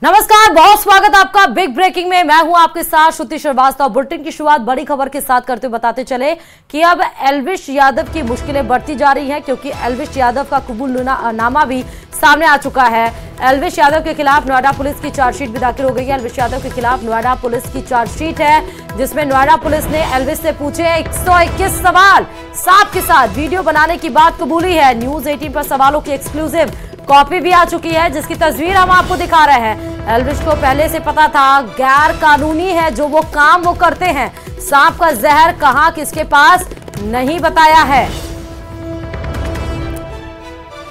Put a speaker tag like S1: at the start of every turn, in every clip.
S1: नमस्कार, बहुत स्वागत आपका बिग ब्रेकिंग में। मैं हूं आपके साथ श्रुति श्रीवास्तव। बुलेटिन की शुरुआत बड़ी खबर के साथ करते हुए बताते चले कि अब एल्विश यादव की मुश्किलें बढ़ती जा रही हैं, क्योंकि एल्विश यादव का कबूलनामा भी सामने आ चुका है। एल्विश यादव के खिलाफ नोएडा पुलिस की चार्जशीट भी दाखिल हो गई है। एल्विश यादव के खिलाफ नोएडा पुलिस की चार्जशीट है, जिसमें नोएडा पुलिस ने एल्विश से पूछे 121 सवाल, साथ के साथ वीडियो बनाने की बात कबूली है। न्यूज 18 पर सवालों की एक्सक्लूसिव कॉपी भी आ चुकी है, जिसकी तस्वीर हम आपको दिखा रहे हैं। एल्विश को पहले से पता था गैर कानूनी है जो वो काम वो करते हैं। सांप का जहर कहां किसके पास नहीं बताया है।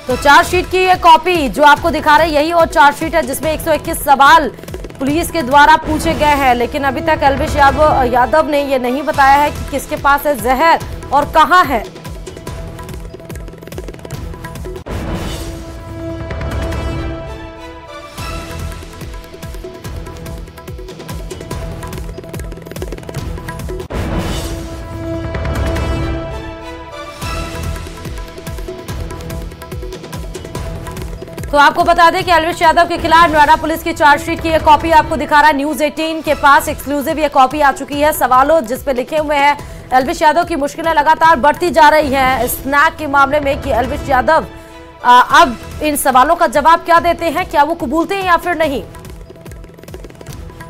S1: तो चार्जशीट की ये कॉपी जो आपको दिखा रहे हैं, यही और चार्जशीट है जिसमें 121 सवाल पुलिस के द्वारा पूछे गए हैं। लेकिन अभी तक एल्विश यादव ने ये नहीं बताया है कि किसके पास है जहर और कहां है। तो आपको बता दें कि एल्विश यादव के खिलाफ नोएडा पुलिस की चार्जशीट की एक कॉपी आपको दिखा रहा है। न्यूज 18 के पास एक्सक्लूसिव ये कॉपी आ चुकी है। सवालों जिस पे लिखे हुए हैं एल्विश यादव की मुश्किलें लगातार बढ़ती जा रही हैं स्नैक के मामले में, कि एल्विश यादव अब इन सवालों का जवाब क्या देते हैं, क्या वो कबूलते हैं या फिर नहीं।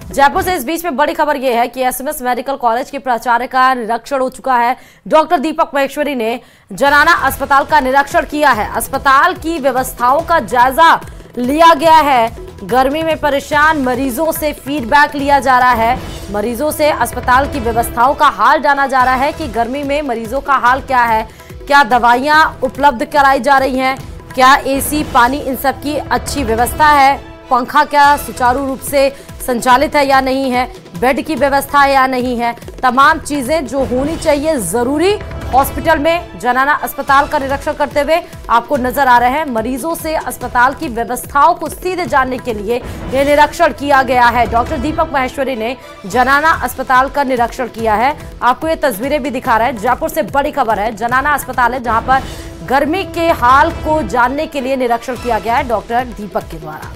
S1: जयपुर से इस बीच में बड़ी खबर यह है कि एसएमएस मेडिकल कॉलेज के प्राचार्य का निरीक्षण हो चुका है। डॉक्टर दीपक महेश्वरी ने जनाना अस्पताल का निरीक्षण किया है। अस्पताल की व्यवस्थाओं का जायजा लिया गया है। गर्मी में परेशान मरीजों से फीडबैक लिया जा रहा है। मरीजों से अस्पताल की व्यवस्थाओं का हाल जाना जा रहा है कि गर्मी में मरीजों का हाल क्या है, क्या दवाइयां उपलब्ध कराई जा रही हैं, क्या एसी, पानी, इन सब की अच्छी व्यवस्था है, पंखा क्या सुचारू रूप से संचालित है या नहीं है, बेड की व्यवस्था है या नहीं है। तमाम चीजें जो होनी चाहिए जरूरी हॉस्पिटल में जनाना अस्पताल का निरीक्षण करते हुए आपको नजर आ रहे हैं। मरीजों से अस्पताल की व्यवस्थाओं को सीधे जानने के लिए यह निरीक्षण किया गया है। डॉक्टर दीपक महेश्वरी ने जनाना अस्पताल का निरीक्षण किया है। आपको ये तस्वीरें भी दिखा रहे हैं। जयपुर से बड़ी खबर है, जनाना अस्पताल है जहां पर गर्मी के हाल को जानने के लिए निरीक्षण किया गया है डॉक्टर दीपक के द्वारा।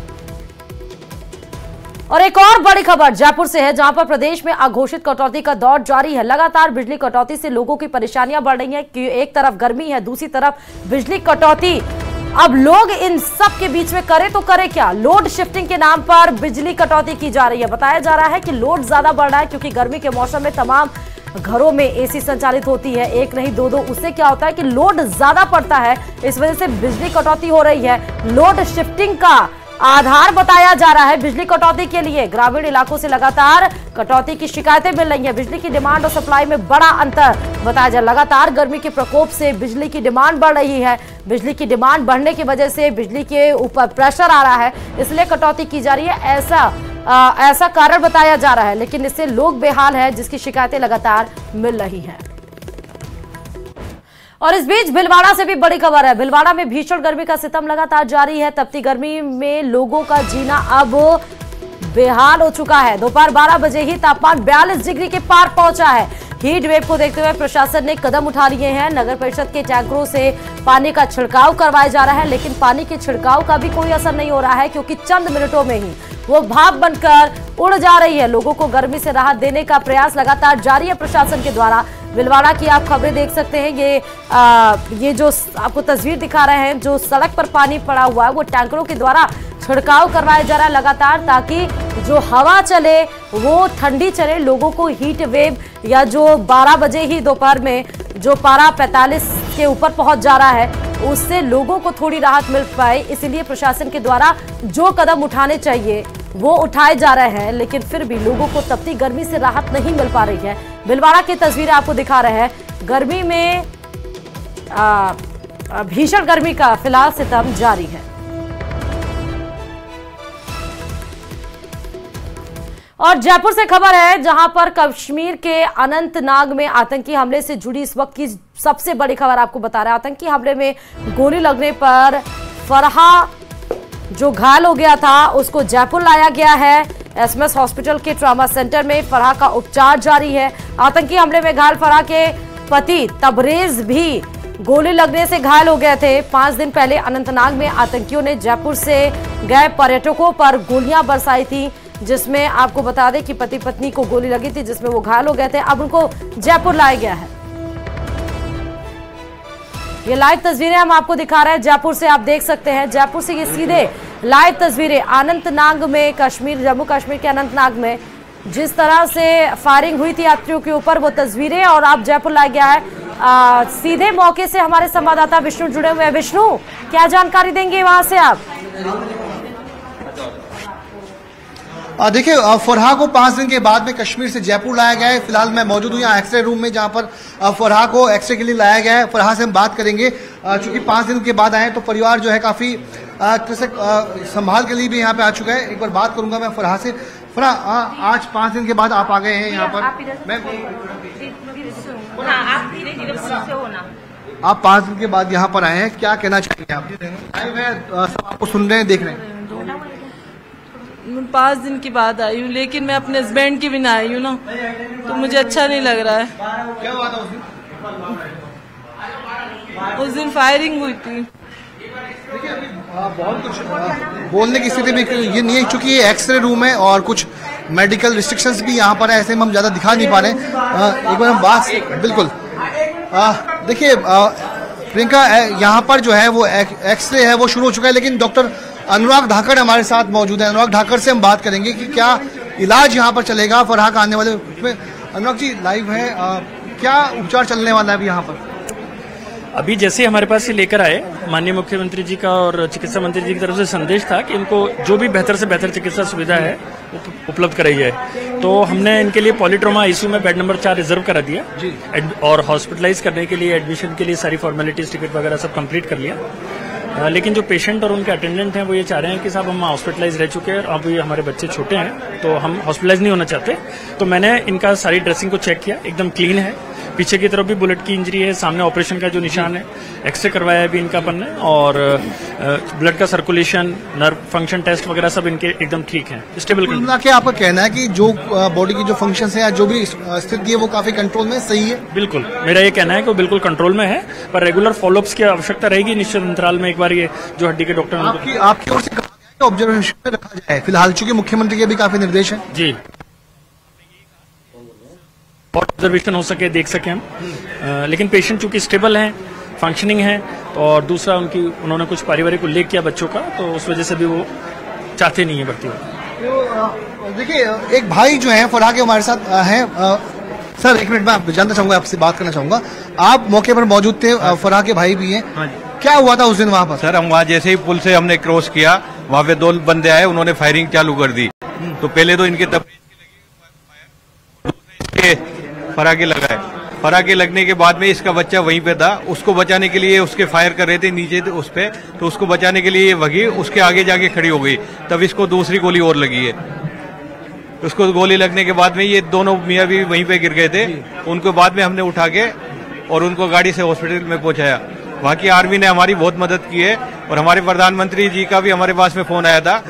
S1: और एक और बड़ी खबर जयपुर से है, जहां पर प्रदेश में अघोषित कटौती का दौर जारी है। लगातार बिजली कटौती से लोगों की परेशानियां बढ़ रही हैं कि एक तरफ गर्मी है, दूसरी तरफ बिजली कटौती। अब लोग इन सब के बीच में करे तो करे क्या। लोड शिफ्टिंग के नाम पर बिजली कटौती की जा रही है। बताया जा रहा है कि लोड ज्यादा बढ़ रहा है, क्योंकि गर्मी के मौसम में तमाम घरों में एसी संचालित होती है, एक नहीं दो। उससे क्या होता है कि लोड ज्यादा पड़ता है, इस वजह से बिजली कटौती हो रही है। लोड शिफ्टिंग का आधार बताया जा रहा है बिजली कटौती के लिए। ग्रामीण इलाकों से लगातार कटौती की शिकायतें मिल रही हैं। बिजली की डिमांड और सप्लाई में बड़ा अंतर बताया जा। लगातार गर्मी के प्रकोप से बिजली की डिमांड बढ़ रही है। बिजली की डिमांड बढ़ने की वजह से बिजली के ऊपर प्रेशर आ रहा है, इसलिए कटौती की जा रही है, ऐसा कारण बताया जा रहा है। लेकिन इससे लोग बेहाल है, जिसकी शिकायतें लगातार मिल रही हैं। और इस बीच भीलवाड़ा से भी बड़ी खबर है। भीलवाड़ा में भीषण गर्मी का सितम लगातार जारी है। तपती गर्मी में लोगों का जीना अब बेहाल हो चुका है। दोपहर 12 बजे ही तापमान 42 डिग्री के पार पहुंचा है। हीट वेव को देखते हुए प्रशासन ने कदम उठा लिए हैं। नगर परिषद के टैंकरों से पानी का छिड़काव करवाया जा रहा है, लेकिन पानी के छिड़काव का भी कोई असर नहीं हो रहा है, क्योंकि चंद मिनटों में ही वो भाप बनकर उड़ जा रही है। लोगों को गर्मी से राहत देने का प्रयास लगातार जारी है प्रशासन के द्वारा। भीलवाड़ा की आप खबरें देख सकते हैं। ये जो आपको तस्वीर दिखा रहे हैं, जो सड़क पर पानी पड़ा हुआ है, वो टैंकरों के द्वारा छिड़काव करवाया जा रहा है लगातार, ताकि जो हवा चले वो ठंडी चले। लोगों को हीट वेव या जो 12 बजे ही दोपहर में जो पारा 45 के ऊपर पहुंच जा रहा है, उससे लोगों को थोड़ी राहत मिल पाए, इसलिए प्रशासन के द्वारा जो कदम उठाने चाहिए वो उठाए जा रहे हैं। लेकिन फिर भी लोगों को तपती गर्मी से राहत नहीं मिल पा रही है। भीलवाड़ा की तस्वीरें आपको दिखा रहे हैं। गर्मी में भीषण गर्मी का फिलहाल सितम जारी है। और जयपुर से खबर है, जहां पर कश्मीर के अनंतनाग में आतंकी हमले से जुड़ी इस वक्त की सबसे बड़ी खबर आपको बता रहे हैं। आतंकी हमले में गोली लगने पर फरहा जो घायल हो गया था, उसको जयपुर लाया गया है। एसएमएस हॉस्पिटल के ट्रॉमा सेंटर में फरहा का उपचार जारी है। आतंकी हमले में घायल फरहा के पति तबरेज भी गोली लगने से घायल हो गए थे। 5 दिन पहले अनंतनाग में आतंकियों ने जयपुर से गए पर्यटकों पर गोलियां बरसाई थी, जिसमें आपको बता दें कि पति पत्नी को गोली लगी थी, जिसमें वो घायल हो गए थे। अब उनको जयपुर लाया गया है। ये लाइव तस्वीरें हम आपको दिखा रहे हैं जयपुर से, आप देख सकते हैं। जयपुर से ये सीधे लाइव तस्वीरें अनंतनाग में, कश्मीर, जम्मू कश्मीर के अनंतनाग में जिस तरह से फायरिंग हुई थी यात्रियों के ऊपर, वो तस्वीरें, और आप जयपुर लाया गया है। सीधे मौके से हमारे संवाददाता विष्णु जुड़े हुए हैं। विष्णु, क्या जानकारी देंगे वहां से आप?
S2: देखिए, फरहा को 5 दिन के बाद में कश्मीर से जयपुर लाया गया है। फिलहाल मैं मौजूद हूँ यहाँ एक्सरे रूम में, जहाँ पर फरहा को एक्सरे के लिए लाया गया है। फरहा से हम बात करेंगे, चूंकि 5 दिन के बाद आए हैं तो परिवार जो है काफी संभाल के लिए भी यहाँ पे आ चुका है। एक बार बात करूंगा मैं फरहा से। फरहा, आज 5 दिन के बाद आप आ गए हैं यहाँ पर। आप 5 दिन के बाद यहाँ पर आए हैं, क्या कहना चाहेंगे आप? सब आपको सुन रहे हैं, देख रहे हैं।
S3: मैं 5 दिन के बाद आई हूँ, लेकिन मैं अपने हस्बैंड की भी ना आई हूँ ना, तो मुझे अच्छा नहीं लग रहा है।
S2: क्या हुआ था उस दिन?
S3: उस दिन फायरिंग हुई थी।
S2: देखिए, अभी बहुत कुछ बोलने की स्थिति में ये नहीं है, क्योंकि ये एक्सरे रूम है और कुछ मेडिकल रिस्ट्रिक्शंस भी यहाँ पर है, ऐसे में हम ज्यादा दिखा नहीं पा रहे। एक बार हम बात, बिल्कुल देखिए प्रियंका, यहाँ पर जो है वो एक्सरे है वो शुरू हो चुका है, लेकिन डॉक्टर अनुराग धाकड़ हमारे साथ मौजूद है। अनुराग धाकड़ से हम बात करेंगे कि क्या इलाज यहाँ पर चलेगा फरहा का आने वाले में। अनुराग जी, लाइव है, क्या उपचार चलने वाला है अभी यहाँ पर?
S4: अभी जैसे हमारे पास ये लेकर आए, माननीय मुख्यमंत्री जी का और चिकित्सा मंत्री जी की तरफ से संदेश था कि इनको जो भी बेहतर से बेहतर चिकित्सा सुविधा है उपलब्ध कराई जाए। तो हमने इनके लिए पॉलीट्रोमा आईसीयू में बेड नंबर 4 रिजर्व करा दिया जी, और हॉस्पिटलाइज करने के लिए, एडमिशन के लिए सारी फॉर्मेलिटीज, टिकट वगैरह सब कंप्लीट कर लिया। लेकिन जो पेशेंट और उनके अटेंडेंट हैं वो ये चाह रहे हैं कि साहब हम हॉस्पिटलाइज रह चुके हैं, अब ये हमारे बच्चे छोटे हैं तो हम हॉस्पिटलाइज नहीं होना चाहते। तो मैंने इनका सारी ड्रेसिंग को चेक किया, एकदम क्लीन है। पीछे की तरफ भी बुलेट की इंजरी है, सामने ऑपरेशन का जो निशान है, एक्सरे करवाया है अभी इनका अपन ने, और ब्लड का सर्कुलेशन, नर्व फंक्शन टेस्ट वगैरह सब इनके एकदम ठीक है, स्टेबल।
S2: क्या आपका कहना है कि जो बॉडी की जो फंक्शंस है या जो भी स्थिति है वो काफी कंट्रोल में सही है?
S4: बिल्कुल, मेरा ये कहना है कि वो बिल्कुल कंट्रोल में है, पर रेगुलर फॉलोअप्स की आवश्यकता रहेगी निश्चित अंतराल में। एक बार ये जो हड्डी के डॉक्टर
S2: आपकी ओर से कहा गया कि ऑब्जर्वेशन में रखा जाए फिलहाल, चूंकि मुख्यमंत्री के भी काफी निर्देश है
S4: जी, और ऑब्जर्वेशन हो सके, देख सके हम। लेकिन पेशेंट चूंकि स्टेबल हैं, फंक्शनिंग है, और दूसरा उन्होंने कुछ पारिवारिक उल्लेख किया बच्चों का, तो उस वजह से भी वो चाहते नहीं है भर्ती होना।
S2: तो देखिए, एक भाई जो है फरहा के हमारे साथ हैं। सर, एक मिनट, मैं जानना चाहूंगा, आपसे बात करना चाहूंगा। आप मौके पर मौजूद थे, फरहा के भाई भी हैं, क्या हुआ था उस दिन वहाँ पर?
S5: सर, हम वहाँ जैसे ही पुल से हमने क्रॉस किया, वहाँ पे 2 बंदे आए, उन्होंने फायरिंग चालू कर दी। तो पहले तो इनके फरहा के लगाए, फरहा के लगने के बाद में इसका बच्चा वहीं पे था, उसको बचाने के लिए उसके फायर कर रहे थे नीचे उस पे, तो उसको बचाने के लिए ये भगी, उसके आगे जाके खड़ी हो गई, तब इसको दूसरी गोली और लगी है। उसको गोली लगने के बाद में ये दोनों मियाँ भी वहीं पे गिर गए थे। उनको बाद में हमने उठा के और उनको गाड़ी से हॉस्पिटल में पहुंचाया। वहाँ की आर्मी ने हमारी बहुत मदद की है, और हमारे प्रधानमंत्री जी का भी हमारे पास में फोन आया था,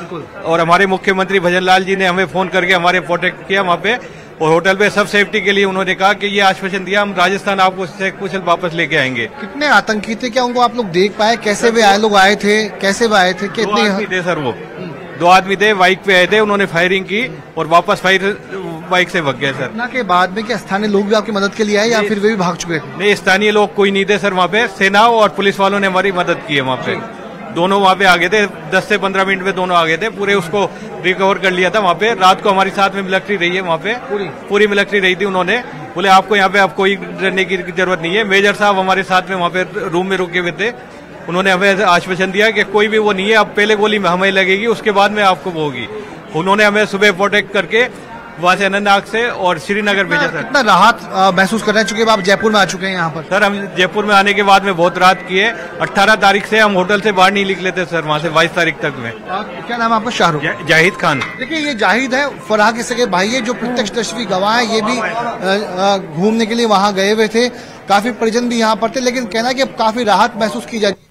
S5: और हमारे मुख्यमंत्री भजन लाल जी ने हमें फोन करके हमारे प्रोटेक्ट किया वहाँ पे, और होटल पे सब सेफ्टी के लिए उन्होंने कहा कि ये आश्वासन दिया हम राजस्थान आपको कुशल वापस लेके आएंगे।
S2: कितने आतंकी थे, क्या उनको आप लोग देख पाए? कैसे वे लोग आए थे, कैसे वे आए थे?
S5: कितने आदमी थे सर? वो 2 आदमी थे, बाइक पे आए थे, उन्होंने फायरिंग की और वापस बाइक से भाग गए। सर, घटना
S2: के बाद में क्या स्थानीय लोग भी आपकी मदद के लिए आए या फिर वे भी भाग चुके थे?
S5: नहीं, स्थानीय लोग कोई नहीं थे सर वहाँ पे, सेना और पुलिस वालों ने हमारी मदद की है वहाँ पे। दोनों वहाँ पे आ गए थे, 10 से 15 मिनट में दोनों आ गए थे, पूरे उसको रिकवर कर लिया था वहाँ पे। रात को हमारी साथ में मिलिट्री रही है वहाँ पे, पूरी मिलिट्री रही थी। उन्होंने बोले आपको यहाँ पे अब कोई डरने की जरूरत नहीं है। मेजर साहब हमारे साथ में वहाँ पे रूम में रुके हुए थे, उन्होंने हमें आश्वासन दिया कि कोई भी वो नहीं है, अब पहले गोली हमें लगेगी, उसके बाद में आपको वो होगी। उन्होंने हमें सुबह प्रोटेक्ट करके वहाँ से अनंतनाग से और श्रीनगर भेजा। सर,
S2: कितना राहत महसूस कर रहे हैं, चूंकि आप जयपुर में आ चुके हैं यहाँ पर?
S5: सर, हम जयपुर में आने के बाद में बहुत राहत की है। 18 तारीख से हम होटल से बाहर नहीं निकले थे सर, वहाँ से 22 तारीख तक में।
S2: क्या नाम है आपका? शाहरुख?
S5: जाहिद खान।
S2: देखिए, ये जाहिद है, फरहा के सगे भाई है, जो प्रत्यक्षदर्शी गवाह है। ये भी घूमने के लिए वहाँ गए हुए थे, काफी परिजन भी यहाँ पर थे, लेकिन कहना है कि अब काफी राहत महसूस की जा रही है।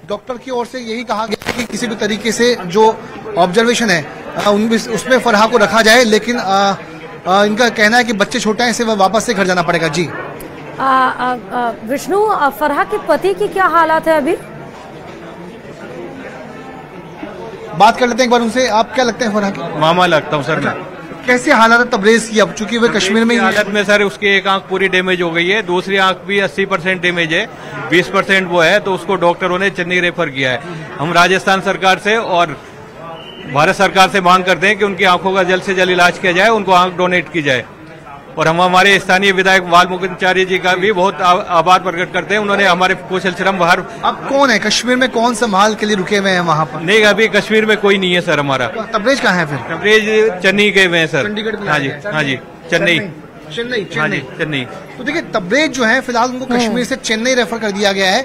S2: डॉक्टर की ओर से यही कहा गया कि किसी भी तरीके से जो ऑब्जर्वेशन है उसमें फरहा को रखा जाए, लेकिन इनका कहना है कि बच्चे छोटे हैं, इसे वापस से घर जाना पड़ेगा। जी,
S1: विष्णु, फरहा के पति की क्या हालत है अभी?
S2: बात कर लेते हैं एक बार उनसे। आप क्या लगते हैं फरहा के?
S5: मामा लगता हूँ सर मैं।
S2: कैसे हालात है तबरेज की अब, चूंकि वे कश्मीर में
S5: हालत में सर उसकी एक आंख पूरी डैमेज हो गई है, दूसरी आंख भी 80% डैमेज है, 20% वो है, तो उसको डॉक्टरों ने चेन्नई रेफर किया है। हम राजस्थान सरकार से और भारत सरकार से मांग करते हैं कि उनकी आंखों का जल्द से जल्द इलाज किया जाए, उनको आंख डोनेट की जाए। और हम हमारे स्थानीय विधायक वाल्मीकिचार्य जी का भी बहुत आभार प्रकट करते हैं, उन्होंने हमारे कुशल श्रम बाहर।
S2: अब कौन है कश्मीर में, कौन संभाल के लिए रुके हुए हैं वहाँ पर?
S5: नहीं, अभी कश्मीर में कोई नहीं है सर हमारा।
S2: तबरेज कहाँ है फिर?
S5: तबरेज चेन्नई गए हुए हैं सर।
S2: चंडीगढ़ में?
S5: हाँ जी, हाँ जी, चेन्नई। हाँ जी, चेन्नई।
S2: तो देखिए तबरेज जो है फिलहाल उनको कश्मीर से चेन्नई रेफर कर दिया गया है।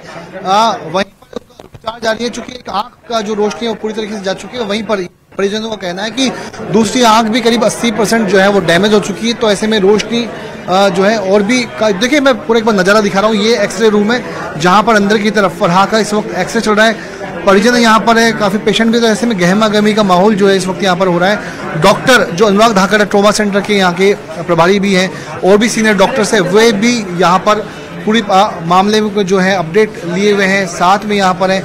S2: वहीं पर उपचार जारी है, चूंकि एक आंख का जो रोशनी है वो पूरी तरीके से जा चुकी है। वहीं पर परिजनों का कहना है कि दूसरी आंख भी करीब 80% जो है वो डैमेज हो चुकी है। तो ऐसे में रोशनी जो है और भी देखिए, मैं पूरा एक बार नजारा दिखा रहा हूँ। ये एक्सरे रूम है जहां पर अंदर की तरफ फरहा का इस वक्त एक्सरे चल रहा है। परिजन यहाँ पर है, काफी पेशेंट भी, तो ऐसे में गहमा गहमी का माहौल जो है इस वक्त यहाँ पर हो रहा है। डॉक्टर जो अनुराग धाकड़ ट्रोमा सेंटर के यहाँ के प्रभारी भी हैं और भी सीनियर डॉक्टर्स है, वे भी यहाँ पर पूरी मामले में जो है अपडेट लिए हुए हैं, साथ में यहाँ पर है।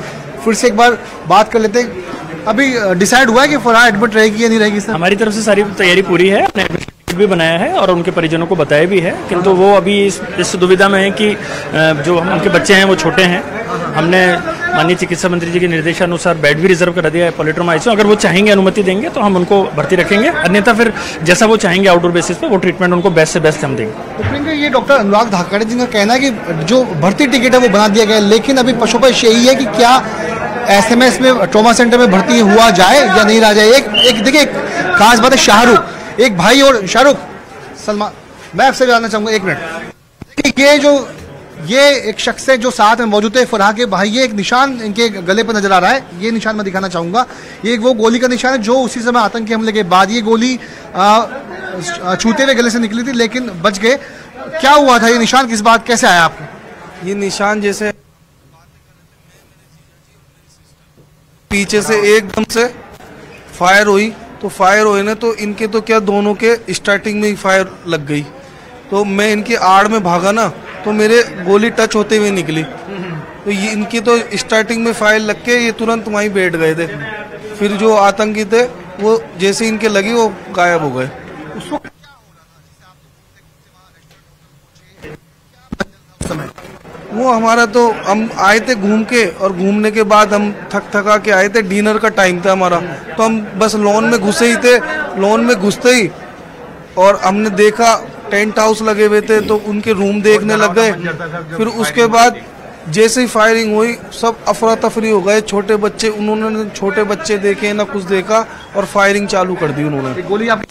S2: फिर से एक बार बात कर लेते हैं। अभी डिसाइड हुआ है कि फरहा एडमिट रहेगी या नहीं रहेगी सर?
S4: हमारी तरफ से सारी तैयारी पूरी है, हमने एडमिट भी बनाया है और उनके परिजनों को बताया भी है, किंतु वो अभी इस दुविधा में है कि जो उनके बच्चे हैं वो छोटे हैं। हमने माननीय चिकित्सा मंत्री जी के निर्देशानुसार बेड भी रिजर्व करा दिया है पॉलीट्रोमा आईसीयू। अगर वो चाहेंगे, अनुमति देंगे तो हम उनको भर्ती रखेंगे, अन्यथा फिर जैसा वो चाहेंगे आउटडोर बेसिस पे वो ट्रीटमेंट उनको बेस्ट से बेस्ट हम देंगे।
S2: तो प्रियंका, ये डॉक्टर अनुराग धाकड़ जी का कहना है कि जो भर्ती टिकट है वो बना दिया गया है, लेकिन अभी पशुपश यही है कि क्या SMS में ट्रॉमा सेंटर में भर्ती हुआ जाए या नहीं रहा जाए। एक देखिए खास बात है, शाहरुख एक भाई और शाहरुख सलमान, मैं आपसे जानना चाहूंगा 1 मिनट। देखिए ये एक शख्स है जो साथ में मौजूद है फरहा के भाई, ये एक निशान इनके गले पर नजर आ रहा है, ये निशान मैं दिखाना चाहूंगा। ये वो गोली का निशान है जो उसी समय आतंकी हमले के बाद ये गोली छूते हुए गले से निकली थी, लेकिन बच गए। क्या हुआ था, ये निशान किस बात, कैसे आया आपको?
S6: ये निशान जैसे पीछे से एकदम से फायर हुई, तो फायर हुए ना तो इनके तो क्या दोनों के स्टार्टिंग में ही फायर लग गई, तो मैं इनकी आड़ में भागा ना तो मेरे गोली टच होते हुए निकली, तो ये इनकी तो स्टार्टिंग में फायर लग के ये तुरंत वहीं बैठ गए थे। फिर जो आतंकी थे वो जैसे इनके लगी वो गायब हो गए। वो हमारा तो हम आए थे घूम के, और घूमने के बाद हम थका के आए थे, डिनर का टाइम था हमारा, तो हम बस लॉन में घुसे ही थे। लॉन में घुसते ही और हमने देखा टेंट हाउस लगे हुए थे, तो उनके रूम देखने लग गए। फिर उसके बाद जैसे ही फायरिंग हुई सब अफरा तफरी हो गए, छोटे बच्चे, उन्होंने छोटे बच्चे देखे ना कुछ देखा और फायरिंग चालू कर दी उन्होंने।
S2: गोली आप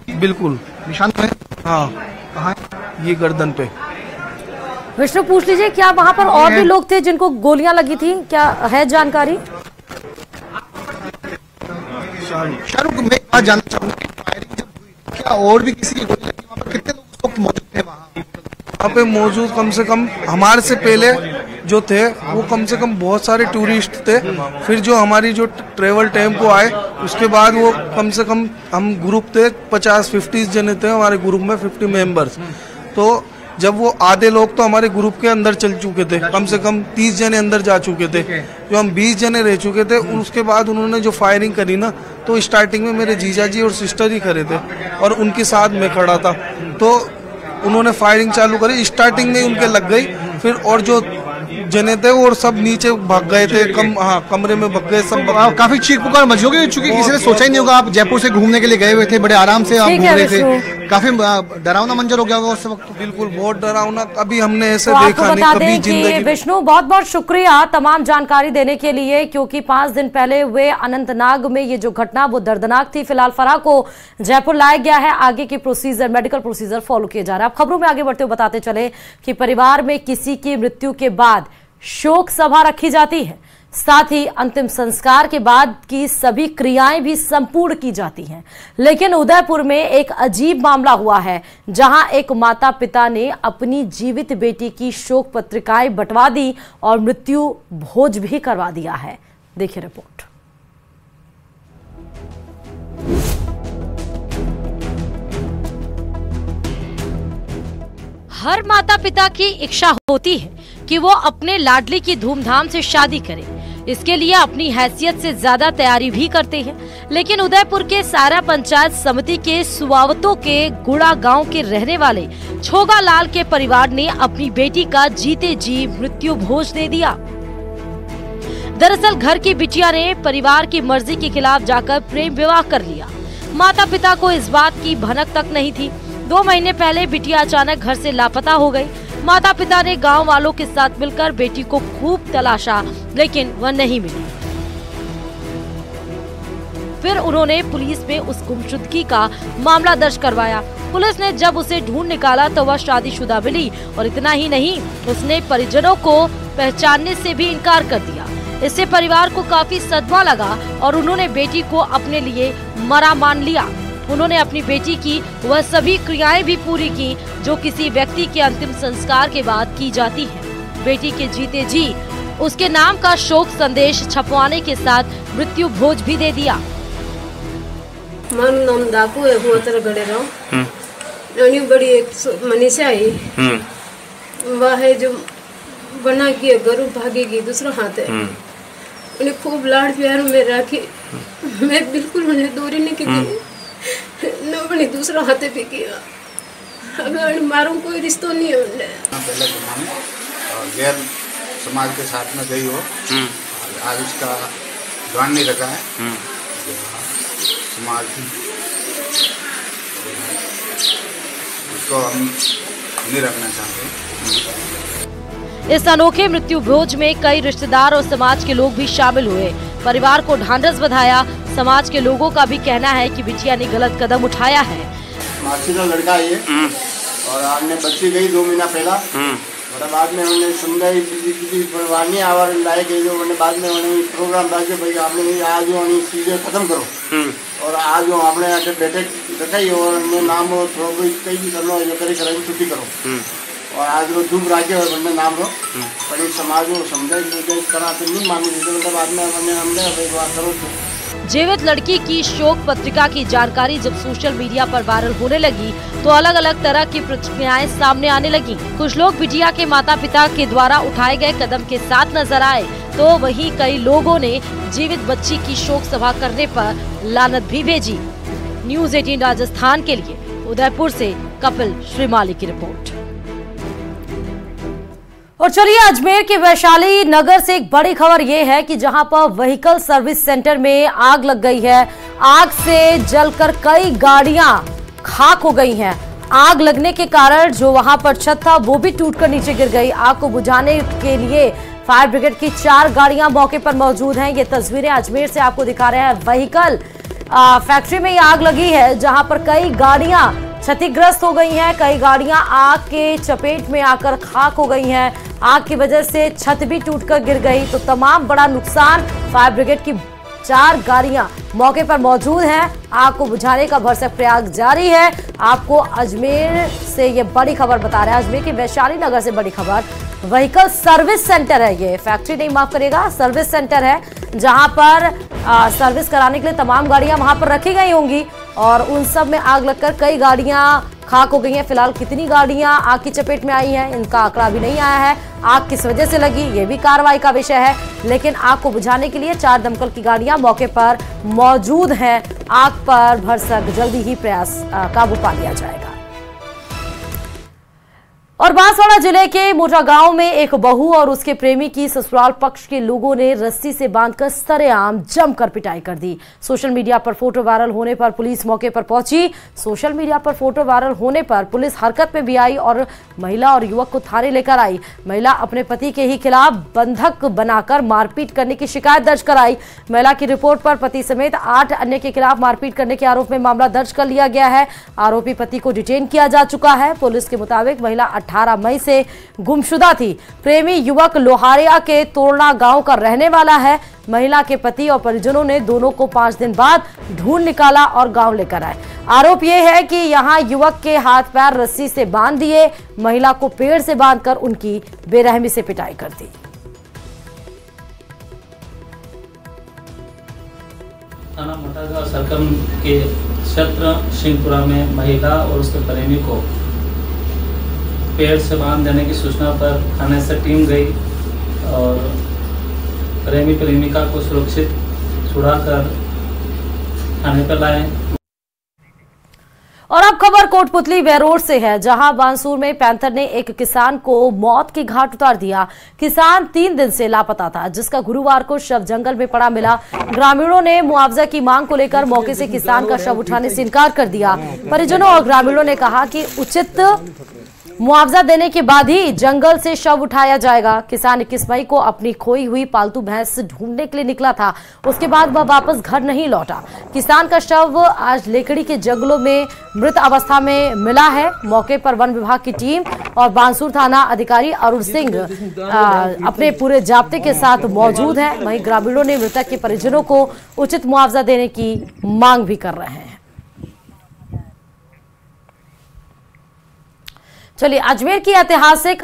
S6: बिल्कुल
S2: निशान पे?
S6: हाँ,
S2: कहाँ?
S6: ये गर्दन पे।
S1: विष्णु पूछ लीजिए, क्या वहां पर और भी लोग थे जिनको गोलियां लगी थी, क्या है जानकारी?
S2: शाहरुख, मैं एक बात जानना चाहूंगा, फायरिंग जब हुई क्या और भी किसी की गोली लगी, वहाँ पर कितने लोग उस वक्त मौजूद थे? वहाँ
S6: पे मौजूद कम से कम हमारे से पहले जो थे वो कम से कम बहुत सारे टूरिस्ट थे। फिर जो हमारी जो ट्रेवल टेम्पो आए उसके बाद वो कम से कम हम ग्रुप थे 50-50 जने थे हमारे ग्रुप में, 50 मेंबर्स। तो जब वो आधे लोग तो हमारे ग्रुप के अंदर चल चुके थे, कम से कम 30 जने अंदर जा चुके थे, जो हम 20 जने रह चुके थे। उसके बाद उन्होंने जो फायरिंग करी ना, तो स्टार्टिंग में मेरे जीजा जी और सिस्टर ही खड़े थे और उनके साथ मैं खड़ा था, तो उन्होंने फायरिंग चालू करी। स्टार्टिंग में उनके लग गई, फिर और जो जने थे और सब नीचे भाग गए थे, कमरे में भाग गए सब।
S2: काफी चीख पुकार मच गई, चूंकि किसी ने सोचा ही नहीं होगा। आप जयपुर से घूमने के लिए गए हुए थे, बड़े आराम से आप घूम रहे थे, काफी डरावना मंजर हो गया होगा उस वक्त।
S6: बिल्कुल, बहुत डरावना, कभी हमने ऐसे देखा नहीं कभी जिंदगी।
S1: विष्णु, बहुत बहुत शुक्रिया तमाम जानकारी देने के लिए, क्योंकि 5 दिन पहले हुए अनंतनाग में ये जो घटना वो दर्दनाक थी। फिलहाल फरहा को जयपुर लाया गया है, आगे के प्रोसीजर, मेडिकल प्रोसीजर फॉलो किए जा रहे हैं। अब खबरों में आगे बढ़ते हुए बताते चले कि परिवार में किसी की मृत्यु के बाद शोक सभा रखी जाती है, साथ ही अंतिम संस्कार के बाद की सभी क्रियाएं भी संपूर्ण की जाती हैं। लेकिन उदयपुर में एक अजीब मामला हुआ है, जहां एक माता पिता ने अपनी जीवित बेटी की शोक पत्रिकाएं बंटवा दी और मृत्यु भोज भी करवा दिया है। देखिए रिपोर्ट। हर माता पिता की इच्छा होती है कि वो अपने लाडली की धूमधाम से शादी करें। इसके लिए अपनी हैसियत से ज्यादा तैयारी भी करते हैं। लेकिन उदयपुर के सारा पंचायत समिति के सुवावतों के गुड़ा गांव के रहने वाले छोगा लाल के परिवार ने अपनी बेटी का जीते जी मृत्यु भोज दे दिया। दरअसल घर की बिटिया ने परिवार की मर्जी के खिलाफ जाकर प्रेम विवाह कर लिया। माता पिता को इस बात की भनक तक नहीं थी। 2 महीने पहले बिटिया अचानक घर से लापता हो गई। माता पिता ने गांव वालों के साथ मिलकर बेटी को खूब तलाशा, लेकिन वह नहीं मिली। फिर उन्होंने पुलिस में उस गुमशुदगी का मामला दर्ज करवाया। पुलिस ने जब उसे ढूंढ निकाला तो वह शादीशुदा मिली और इतना ही नहीं, उसने परिजनों को पहचानने से भी इनकार कर दिया। इससे परिवार को काफी सदमा लगा और उन्होंने बेटी को अपने लिए मरा मान लिया। उन्होंने अपनी बेटी की वह सभी क्रियाएं भी पूरी की जो किसी व्यक्ति के अंतिम संस्कार के बाद की जाती है। बेटी के जीते जी उसके नाम का शोक संदेश छपवाने के साथ मृत्यु भोज भी दे दिया।
S7: मन नाम दाकू है, वो तरह गड़े रहो। बड़ी एक मनीषा है, वह है जो बना की गरु भागेगी दूसरा हाथ है। उन्हें खूब लाड प्यार में रखी, मैं बिल्कुल उन्हें दूरी नहीं की न बनी दूसरा हाथे भी किया। अब मारूं कोई रिश्ता नहीं है उन्हें।
S8: पहले जमाने गैर समाज के साथ में गई हो, आज उसका ध्यान नहीं रखा है समाज, उसको हम नहीं रखना चाहते।
S1: इस अनोखे मृत्यु भोज में कई रिश्तेदार और समाज के लोग भी शामिल हुए। परिवार को ढांढस बंधाया। समाज के लोगों का भी कहना है कि बिटिया ने गलत कदम उठाया है।
S8: मासी का लड़का है और आपने बच्ची गई 2 महीना पहला, और बाद में हमने समझाई परवानी आवर लाए गई जो मैंने बाद में उन्हें प्रोग्राम डाल के भाई आपने आज चीजें खत्म करो और आज आपने आके बेटे दिखाई और नाम कई भी करना जो करी कराई छुट्टी करो और आज वो धूप राज्य और बंदे नाम रो पर समाज को समझाई करा तो नहीं मानी बाद में हमने करो।
S1: जीवित लड़की की शोक पत्रिका की जानकारी जब सोशल मीडिया पर वायरल होने लगी तो अलग अलग तरह की प्रतिक्रियाएं सामने आने लगी। कुछ लोग बिटिया के माता पिता के द्वारा उठाए गए कदम के साथ नजर आए, तो वहीं कई लोगों ने जीवित बच्ची की शोक सभा करने पर लानत भी भेजी। न्यूज़ 18 राजस्थान के लिए उदयपुर से कपिल श्रीमाली की रिपोर्ट। और चलिए अजमेर के वैशाली नगर से एक बड़ी खबर ये है कि जहां पर व्हीकल सर्विस सेंटर में आग लग गई है। आग से जलकर कई गाड़ियां खाक हो गई हैं। आग लगने के कारण जो वहां पर छत था वो भी टूटकर नीचे गिर गई। आग को बुझाने के लिए फायर ब्रिगेड की 4 गाड़ियां मौके पर मौजूद हैं। ये तस्वीरें अजमेर से आपको दिखा रहे हैं। व्हीकल फैक्ट्री में ये आग लगी है जहां पर कई गाड़ियां क्षतिग्रस्त हो गई हैं। कई गाड़ियां आग के चपेट में आकर खाक हो गई हैं। आग की वजह से छत भी टूटकर गिर गई, तो तमाम बड़ा नुकसान। फायर ब्रिगेड की 4 गाड़ियां मौके पर मौजूद हैं। आग को बुझाने का भरसक प्रयास जारी है। आपको अजमेर से ये बड़ी खबर बता रहे हैं, अजमेर के वैशाली नगर से बड़ी खबर। व्हीकल सर्विस सेंटर है, ये फैक्ट्री नहीं माफ करेगा, सर्विस सेंटर है जहां पर सर्विस कराने के लिए तमाम गाड़ियां वहां पर रखी गई होंगी और उन सब में आग लगकर कई गाड़ियां खाक हो गई हैं। फिलहाल कितनी गाड़ियां आग की चपेट में आई हैं इनका आंकड़ा भी नहीं आया है। आग किस वजह से लगी ये भी कार्रवाई का विषय है, लेकिन आग को बुझाने के लिए 4 दमकल की गाड़ियां मौके पर मौजूद हैं। आग पर भरसक जल्दी ही प्रयास काबू पा लिया जाएगा। और बांसवाड़ा जिले के मोटा गांव में एक बहू और उसके प्रेमी की ससुराल पक्ष के लोगों ने रस्सी से बांधकर सरेआम जमकर पिटाई कर दी। सोशल मीडिया पर फोटो वायरल होने पर पुलिस मौके पर पहुंची। सोशल मीडिया पर फोटो वायरल होने पर पुलिस हरकत में भी आई और महिला और युवक को थाने लेकर आई। महिला अपने पति के ही खिलाफ बंधक बनाकर मारपीट करने की शिकायत दर्ज कराई। महिला की रिपोर्ट पर पति समेत 8 अन्य के खिलाफ मारपीट करने के आरोप में मामला दर्ज कर लिया गया है। आरोपी पति को डिटेन किया जा चुका है। पुलिस के मुताबिक महिला 18 मई से गुमशुदा थी। प्रेमी युवक लोहारिया के तोड़ना गांव का रहने वाला है। महिला के पति और परिजनों ने दोनों को 5 दिन बाद ढूंढ निकाला और गांव लेकर आए। आरोप यह है कि यहां युवक के हाथ पैर रस्सी से बांध दिए, महिला को पेड़ से बांधकर उनकी बेरहमी से पिटाई कर दी।
S9: थाना मोटागांव सर्कल के क्षेत्र सिंहपुरा में महिला और उसके प्रेमी को पेड़ से बांध देने की सूचना पर थाने से टीम गई और प्रेमी प्रेमिका को सुरक्षित छुड़ाकर थाने पर लाए।
S1: और अब खबर कोटपुतली बेरोड से है, जहां बांसूर में पैंथर ने एक किसान को मौत के घाट उतार दिया। किसान 3 दिन से लापता था, जिसका गुरुवार को शव जंगल में पड़ा मिला। ग्रामीणों ने मुआवजा की मांग को लेकर मौके से किसान का शव उठाने से इनकार कर दिया। परिजनों और ग्रामीणों ने कहा कि उचित मुआवजा देने के बाद ही जंगल से शव उठाया जाएगा। किसान 21 मई को अपनी खोई हुई पालतू भैंस ढूंढने के लिए निकला था, उसके बाद वह वापस घर नहीं लौटा। किसान का शव आज लेकड़ी के जंगलों में मृत अवस्था में मिला है। मौके पर वन विभाग की टीम और बांसूर थाना अधिकारी अरुण सिंह अपने पूरे जाब्ते के साथ मौजूद है। वहीं ग्रामीणों ने मृतक के परिजनों को उचित मुआवजा देने की मांग भी कर रहे हैं। चलिए, अजमेर की ऐतिहासिक